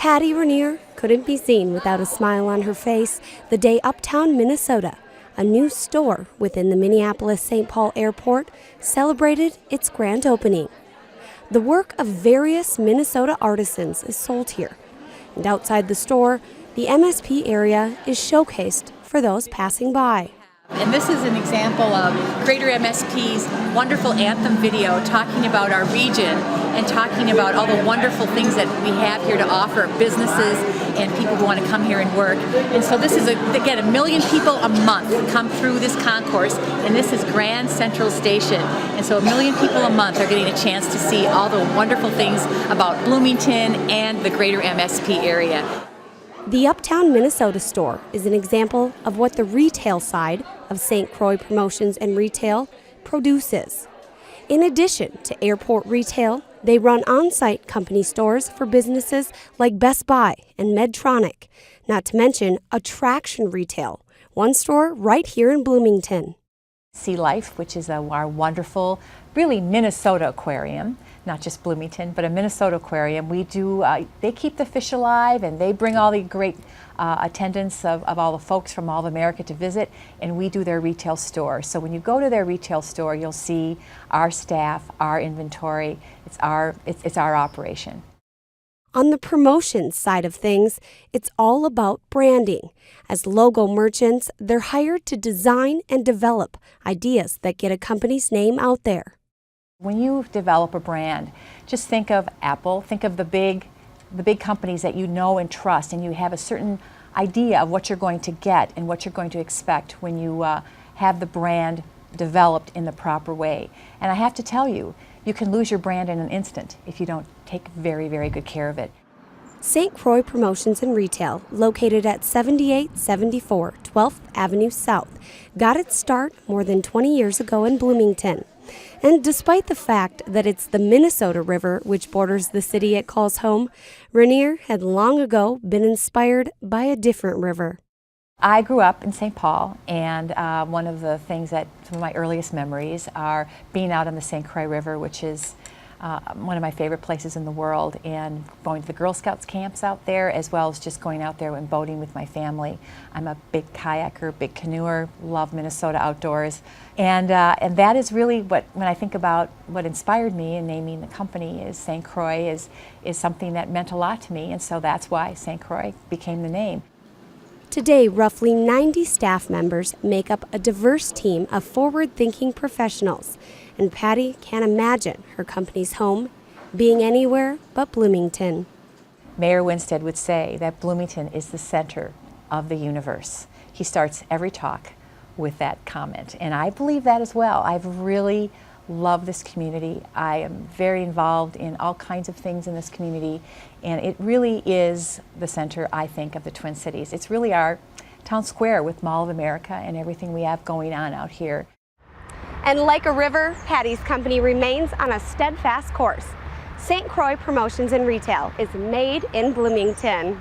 Patty Rainier couldn't be seen without a smile on her face the day Uptown Minnesota, a new store within the Minneapolis-St. Paul airport, celebrated its grand opening. The work of various Minnesota artisans is sold here, and outside the store, the MSP area is showcased for those passing by. And this is an example of Greater MSP's wonderful anthem video talking about our region and talking about all the wonderful things that we have here to offer businesses and people who want to come here and work. And so this is, again, 1 million people a month come through this concourse, and this is Grand Central Station. And so 1 million people a month are getting a chance to see all the wonderful things about Bloomington and the Greater MSP area. The Uptown Minnesota store is an example of what the retail side of St. Croix Promotions and Retail produces. In addition to airport retail, they run on-site company stores for businesses like Best Buy and Medtronic, not to mention attraction retail, one store right here in Bloomington. Sea Life, which is our wonderful, really Minnesota aquarium, not just Bloomington, but a Minnesota aquarium. We do, they keep the fish alive, and they bring all the great attendance of all the folks from all of America to visit, and we do their retail store. So when you go to their retail store, you'll see our staff, our inventory, it's our operation. On the promotions side of things, it's all about branding. As logo merchants, they're hired to design and develop ideas that get a company's name out there. When you develop a brand, just think of Apple, think of the big companies that you know and trust, and you have a certain idea of what you're going to get and what you're going to expect when you have the brand developed in the proper way. And I have to tell you, you can lose your brand in an instant if you don't take very, very good care of it. St. Croix Promotions and Retail, located at 7874 12th Avenue South, got its start more than 20 years ago in Bloomington. And despite the fact that it's the Minnesota River which borders the city it calls home, Rainier had long ago been inspired by a different river. I grew up in St. Paul, and one of the things that some of my earliest memories are being out on the St. Croix River, which is one of my favorite places in the world, and going to the Girl Scouts camps out there, as well as just going out there and boating with my family. I'm a big kayaker, big canoeer, love Minnesota outdoors, and that is really what, when I think about what inspired me in naming the company, is St. Croix is something that meant a lot to me, and so that's why St. Croix became the name. Today, roughly 90 staff members make up a diverse team of forward-thinking professionals, and Patty can't imagine her company's home being anywhere but Bloomington. Mayor Winstead would say that Bloomington is the center of the universe. He starts every talk with that comment, and I believe that as well. I've really loved this community. I am very involved in all kinds of things in this community, and it really is the center, I think, of the Twin Cities. It's really our town square with Mall of America and everything we have going on out here. And like a river, Patty's company remains on a steadfast course. St. Croix Promotions and Retail is made in Bloomington.